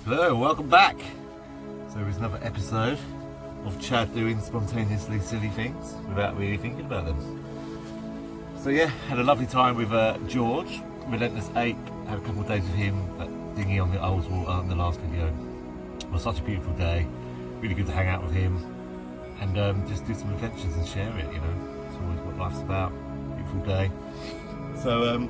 Hello, welcome back. So there's another episode of Chad doing spontaneously silly things without really thinking about them. So yeah, had a lovely time with George, Relentless Ape. Had a couple of days with him at dinghy on the Oldswater in the last video. It was such a beautiful day. Really good to hang out with him and just do some adventures and share it, you know. It's always what life's about. Beautiful day. So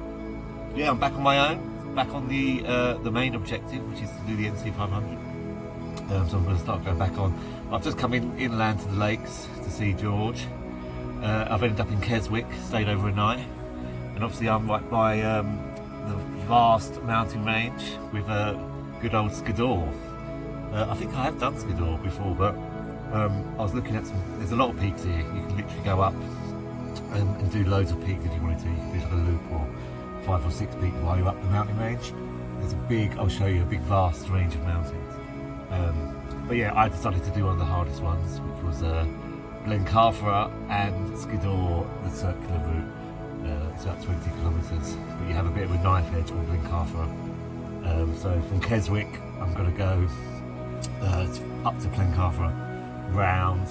yeah, I'm back on my own. Back on the main objective, which is to do the NC 500. So I'm going to start going back on. I've just come inland to the lakes to see George. I've ended up in Keswick, stayed over a night, and obviously I'm right by the vast mountain range with good old Skiddaw. I think I have done Skiddaw before, but I was looking at some. There's a lot of peaks here. You can literally go up and do loads of peaks if you wanted to. You can do like a loop or 5 or 6 peaks while you're up the mountain range. There's a big, I'll show you a big vast range of mountains. But yeah, I decided to do one of the hardest ones, which was Blencathra and Skiddaw, the circular route. It's about 20 kilometres, but you have a bit of a knife edge on Blencathra. So from Keswick, I'm going to go up to Blencathra, round,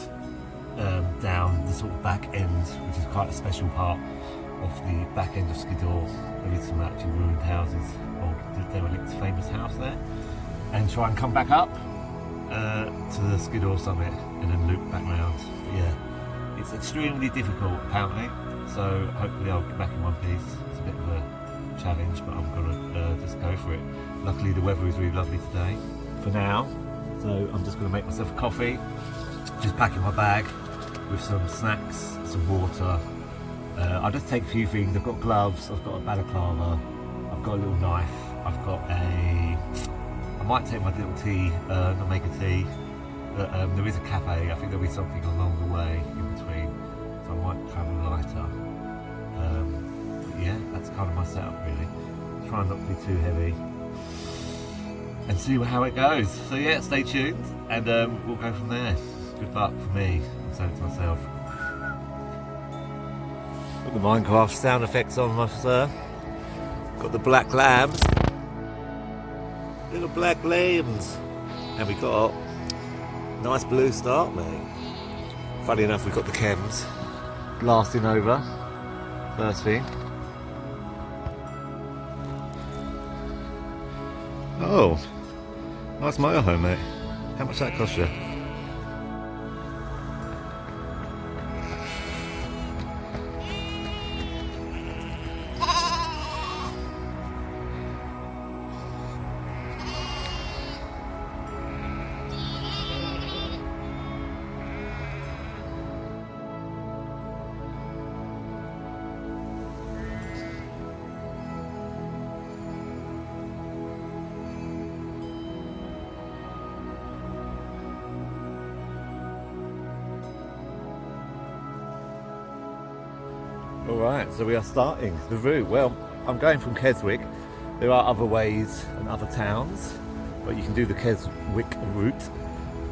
down the sort of back end, which is quite a special part of the back end of Skiddaw. There is some actually ruined houses, old derelict famous house there, and try and come back up to the Skiddaw summit and then loop back round. But yeah, it's extremely difficult apparently, so hopefully I'll get back in one piece. It's a bit of a challenge, but I'm gonna just go for it. Luckily the weather is really lovely today for now, so I'm just gonna make myself a coffee, just packing my bag with some snacks, some water. I'll just take a few things. I've got gloves, I've got a balaclava, I've got a little knife, I've got I might take my little tea, not make a tea, but there is a cafe. I think there'll be something along the way in between, so I might travel lighter. But yeah, that's kind of my setup really. Try not to be too heavy and see how it goes. So yeah, stay tuned and we'll go from there. Good luck for me, I'm saying it to myself. Got the Minecraft sound effects on, my sir. Got the black lambs. Little black lambs. And we got a nice blue start, mate. Funny enough, we've got the chems blasting over. First thing. Oh, nice motorhome, mate. How much that cost you? Alright, so we are starting the route. Well, I'm going from Keswick. There are other ways and other towns, but you can do the Keswick route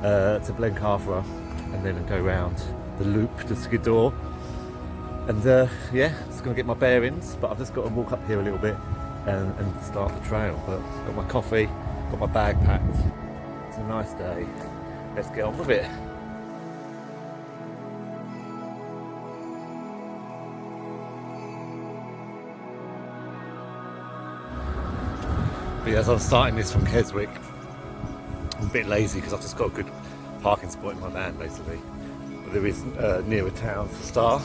to Blencathra and then go round the loop to Skiddaw. And yeah, just going to get my bearings, but I've just got to walk up here a little bit and start the trail. But got my coffee, got my bag packed. It's a nice day. Let's get on with it. But yeah, as I'm starting this from Keswick, I'm a bit lazy because I've just got a good parking spot in my van basically. But there is nearer towns to start,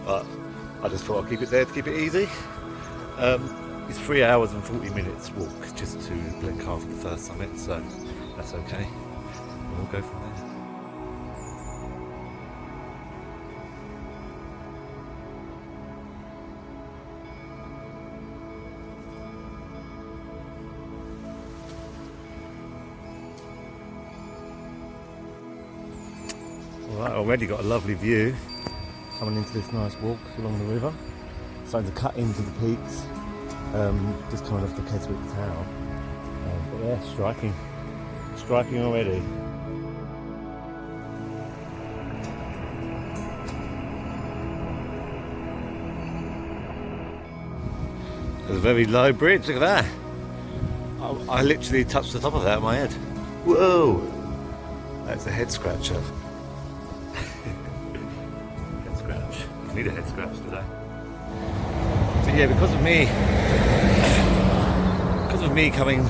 but I just thought I'd keep it there to keep it easy. It's 3 hours and 40 minutes walk just to Blencathra, the first summit, so that's okay. And we'll go from there. Alright, already got a lovely view coming into this nice walk along the river. Starting to cut into the peaks, just coming off the Keswick town. But yeah, striking already. There's a very low bridge, look at that. I literally touched the top of that on my head. Whoa! That's a head scratcher. Head scratch. I need a head scratch today. So yeah, because of me coming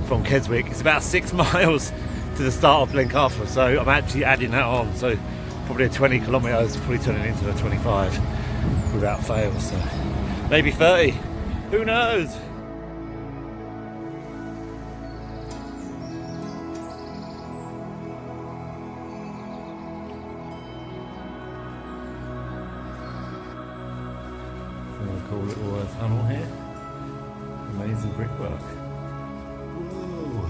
from Keswick, it's about 6 miles to the start of Blencathra, so I'm actually adding that on. So probably a 20 kilometres, probably turning into a 25 without fail. So maybe 30. Who knows? Cool little tunnel here. Amazing brickwork. Ooh.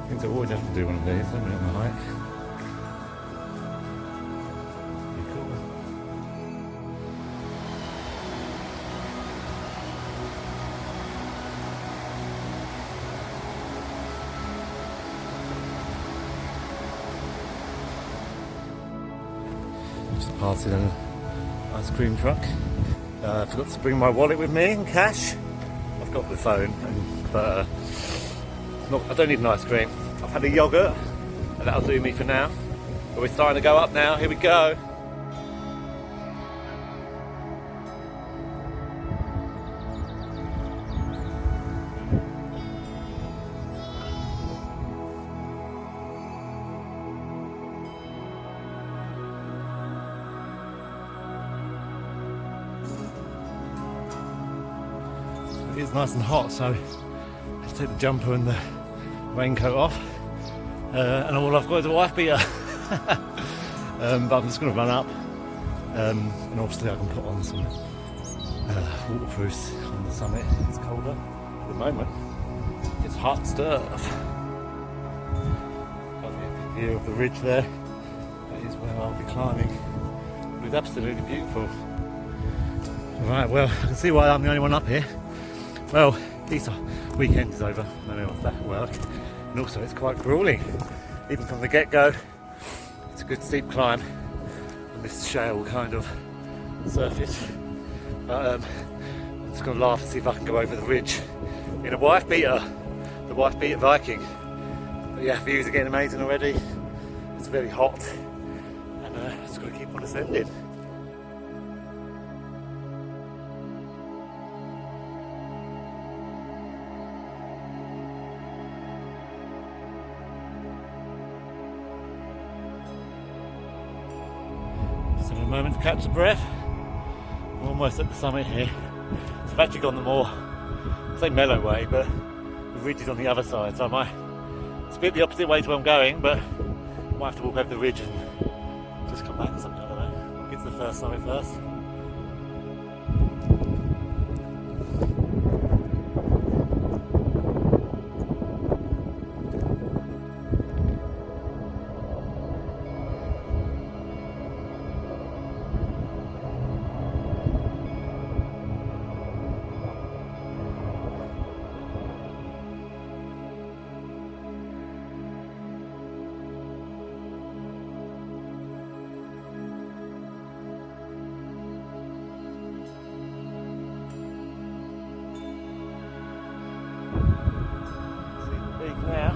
Seems I always have to do one of these, don't we, on the hike? Pretty cool. Just passing an ice cream truck. I forgot to bring my wallet with me and cash. I've got the phone, but I don't need an ice cream. I've had a yoghurt, and that'll do me for now. But we're starting to go up now. Here we go. It's nice and hot, so I take the jumper and the raincoat off, and all I've got is a wife beater. But I'm just going to run up, and obviously I can put on some waterproofs on the summit. It's colder at the moment. It's hot stuff. Got the view of the ridge there. That is where I'll be climbing. It's absolutely beautiful. Right, well, I can see why I'm the only one up here. Well, Easter weekend is over, I don't know if that will work, and also it's quite grueling. Even from the get-go, it's a good steep climb on this shale kind of surface. But I'm just going to laugh and see if I can go over the ridge in a wife beater, the wife beater Viking. But yeah, views are getting amazing already. It's very hot, and just got to keep on ascending. So a moment to catch the breath. I'm almost at the summit here. So I've actually gone the more, I say mellow way, but the ridge is on the other side, so I might split the opposite way to where I'm going, but I might have to walk over the ridge and just come back or something, I don't know. I'll get to the first summit first. Now.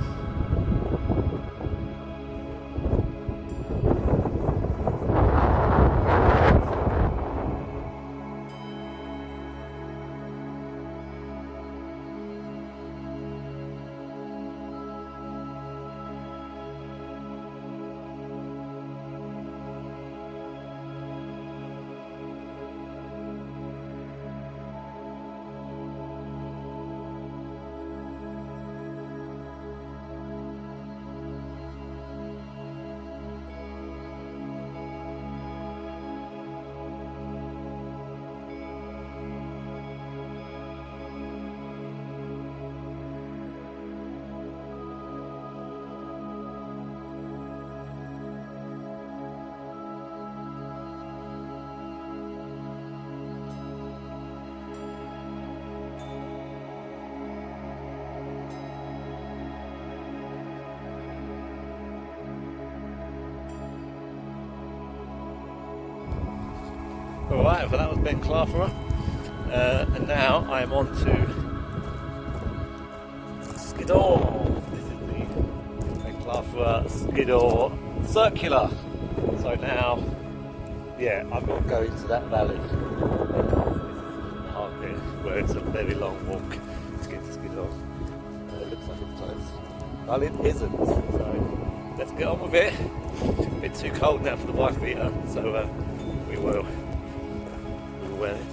Alright, well that was Blencathra, and now I am on to Skiddaw. This is the Blencathra Skiddaw circular. So now, yeah, I've got to go into that valley. This is the part bit where it's a very long walk to get to Skiddaw. It looks like it's close. Well, it isn't. So let's get on with it. It's a bit too cold now for the wife beater, so we will wear this.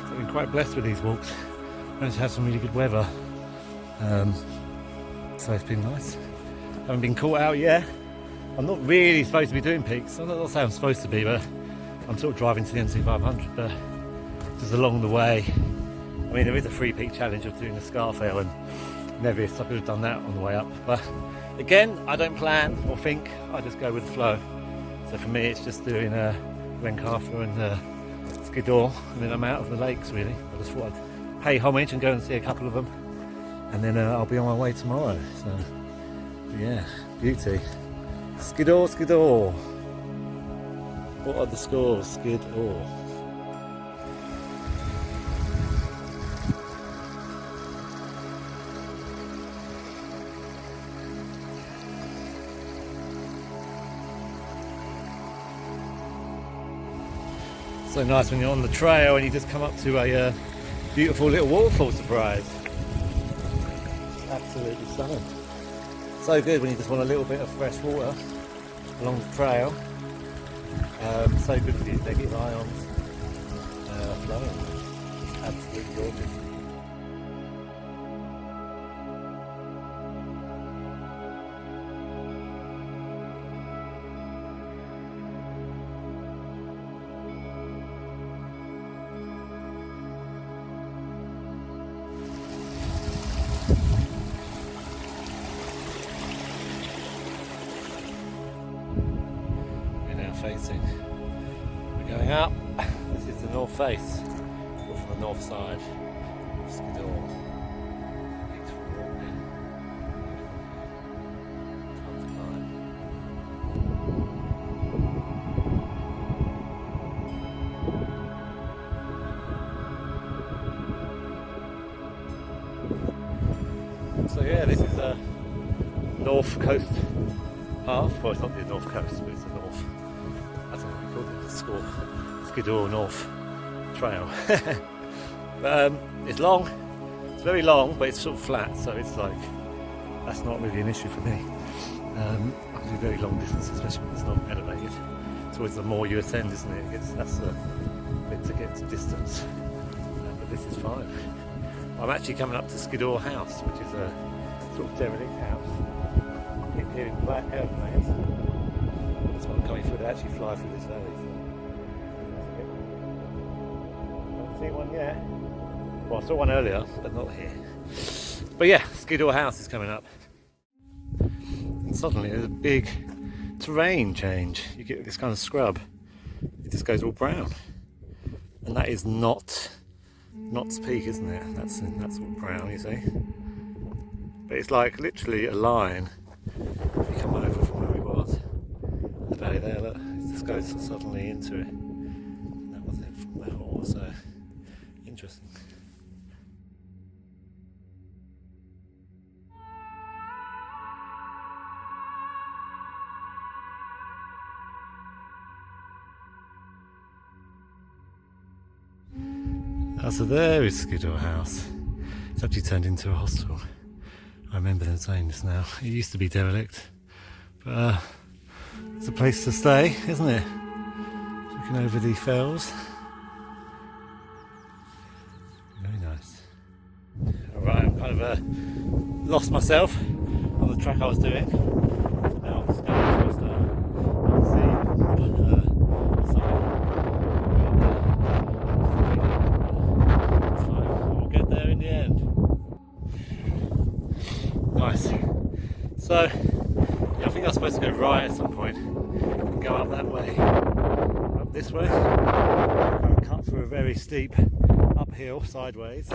I've been quite blessed with these walks. Managed to have some really good weather, so it's been nice. Haven't been caught out yet. I'm not really supposed to be doing peaks. I'm not saying I'm supposed to be, but I'm sort of driving to the NC500, but just along the way. I mean, there is a free peak challenge of doing the Scarfell and Nevis. I could have done that on the way up, but again, I don't plan or think. I just go with the flow. So for me, it's just doing Blencathra and Skiddaw, and then I'm out of the lakes really. I just thought I'd pay homage and go and see a couple of them, and then I'll be on my way tomorrow. So yeah, beauty. Skiddaw, Skiddaw. What are the scores? Skiddaw. So nice when you're on the trail and you just come up to a beautiful little waterfall surprise. Absolutely stunning. So good when you just want a little bit of fresh water along the trail. So good for your negative ions flowing. Absolutely gorgeous. Facing. We're going up. This is the north face, or from the north side of Skiddaw. Beautiful walk. Tons of climb. So yeah, this is a north coast path. Well, it's not the north coast, but it's the north. I don't know what we called it, the Skiddaw North Trail. But it's long, it's very long, but it's sort of flat, so it's like, that's not really an issue for me. I can do very long distance, especially when it's not elevated. It's always the more you ascend, isn't it? That's the bit to get to distance. But this is fine. I'm actually coming up to Skiddaw House, which is a sort of derelict house. Here in Black Airplanes. That's what I'm coming through. They actually fly through this valley. So. Haven't seen one yet. Well, I saw one earlier, but not here. But yeah, Skiddaw House is coming up. And suddenly there's a big terrain change. You get this kind of scrub. It just goes all brown. And that is not Knott's Peak, isn't it? That's all brown, you see. But it's like literally a line. If you come over from where we was, the valley there, look, it just goes suddenly into it. And that was it from that hole, so interesting. So there is Skiddaw House. It's actually turned into a hostel. I remember them saying this now. It used to be derelict, but it's a place to stay, isn't it? So we looking over the fells. Very nice. Alright, I'm kind of lost myself on the track I was doing. So now I'm just going for a start. You can see it's fine, we'll get there in the end. Nice. So, yeah, I think I was supposed to go right at some point and go up that way. Up this way. I'll cut through a very steep uphill sideways.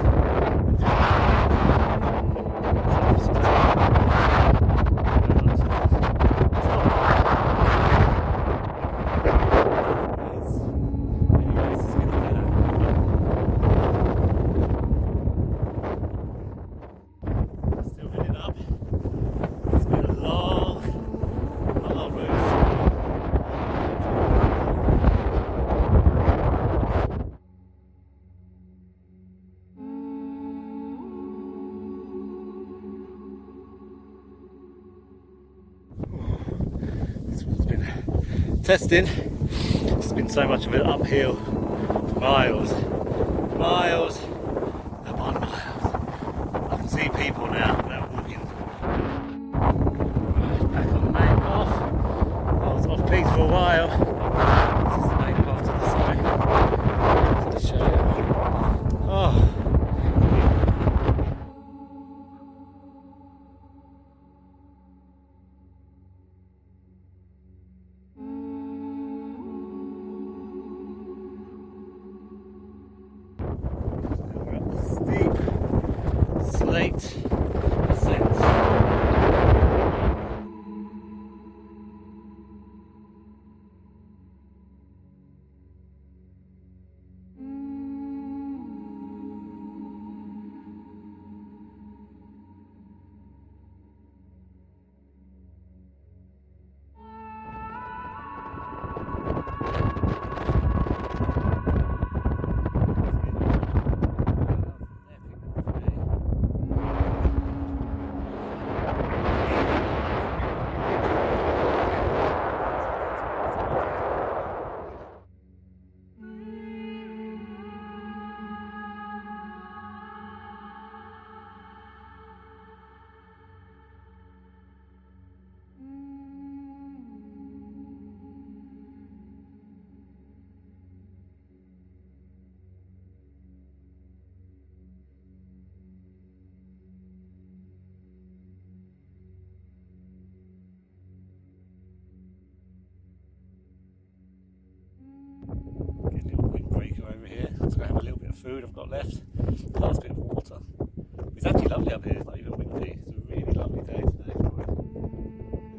Testing. It's been so much of it uphill for miles upon miles. I can see people now that are walking. Right, back on the main path. I was off piste for a while. This is the main path to the side. To the show. Oh. Slate ascent. Food I've got left, plus a bit of water. It's actually lovely up here, it's not even windy. It's a really lovely day today for it.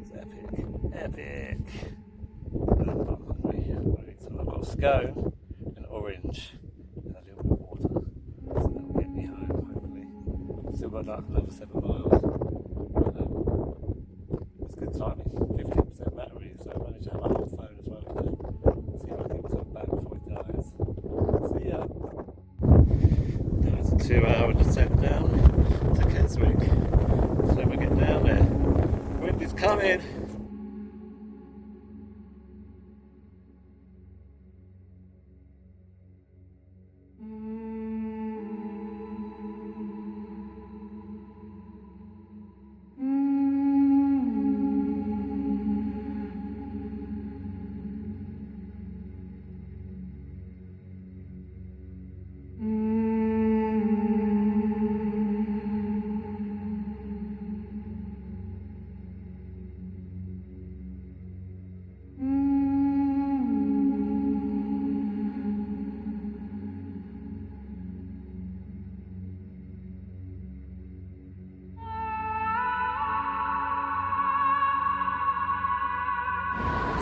It's epic. And I'm hungry. Right, so I've got a scone, an orange, and a little bit of water. So that'll get me home, hopefully. Still got like another 7 miles. It's good timing, 15% battery, so I managed to have my whole phone as well today. See if I can get myself back before it dies. So yeah. 2-hour descent down to Keswick. So we get down there. Wind is coming.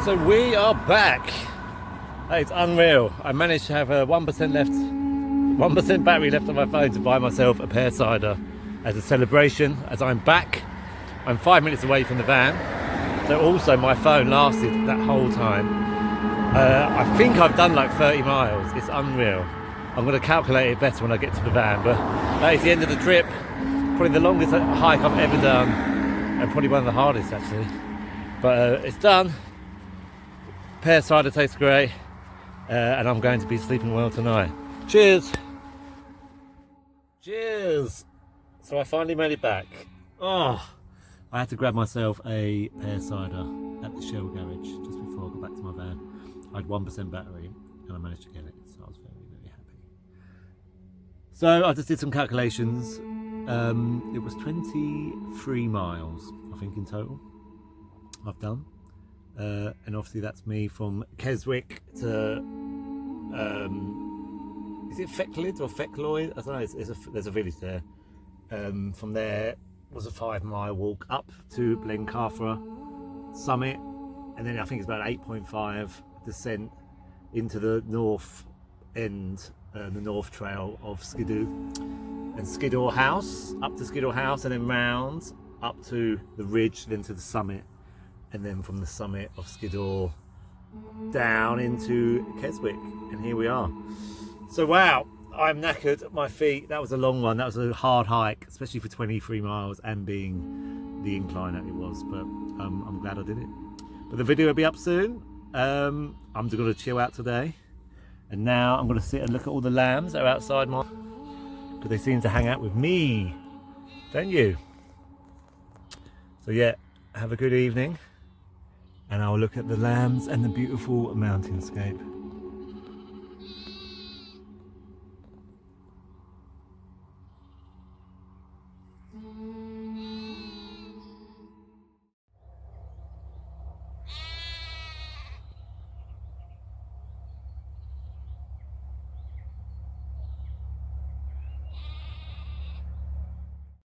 So we are back. Hey, it's unreal. I managed to have 1% left, 1% battery left on my phone to buy myself a pear cider as a celebration. As I'm back, I'm 5 minutes away from the van. So also my phone lasted that whole time. I think I've done like 30 miles. It's unreal. I'm going to calculate it better when I get to the van. But that is the end of the trip. Probably the longest hike I've ever done, and probably one of the hardest actually. But it's done. Pear cider tastes great. and I'm going to be sleeping well tonight. Cheers! Cheers! So I finally made it back. Oh, I had to grab myself a pear cider at the Shell garage just before I got back to my van. I had 1% battery and I managed to get it, so I was very, very happy. So I just did some calculations. It was 23 miles, I think, in total I've done. And obviously that's me from Keswick to, is it Fecklid or Feckloyd? I don't know, there's a village there. From there was a 5-mile walk up to Blencathra summit, and then I think it's about 8.5 descent into the north end, the north trail of Skiddaw and Skiddaw House, up to Skiddaw House, and then round up to the ridge, then to the summit, and then from the summit of Skiddaw down into Keswick, and here we are. So wow, I'm knackered, my feet, that was a long one, that was a hard hike, especially for 23 miles and being the incline that it was, but I'm glad I did it. But the video will be up soon. I'm just going to chill out today, and now I'm going to sit and look at all the lambs that are outside my, because they seem to hang out with me, don't you? So yeah, have a good evening, and I'll look at the lambs and the beautiful mountainscape.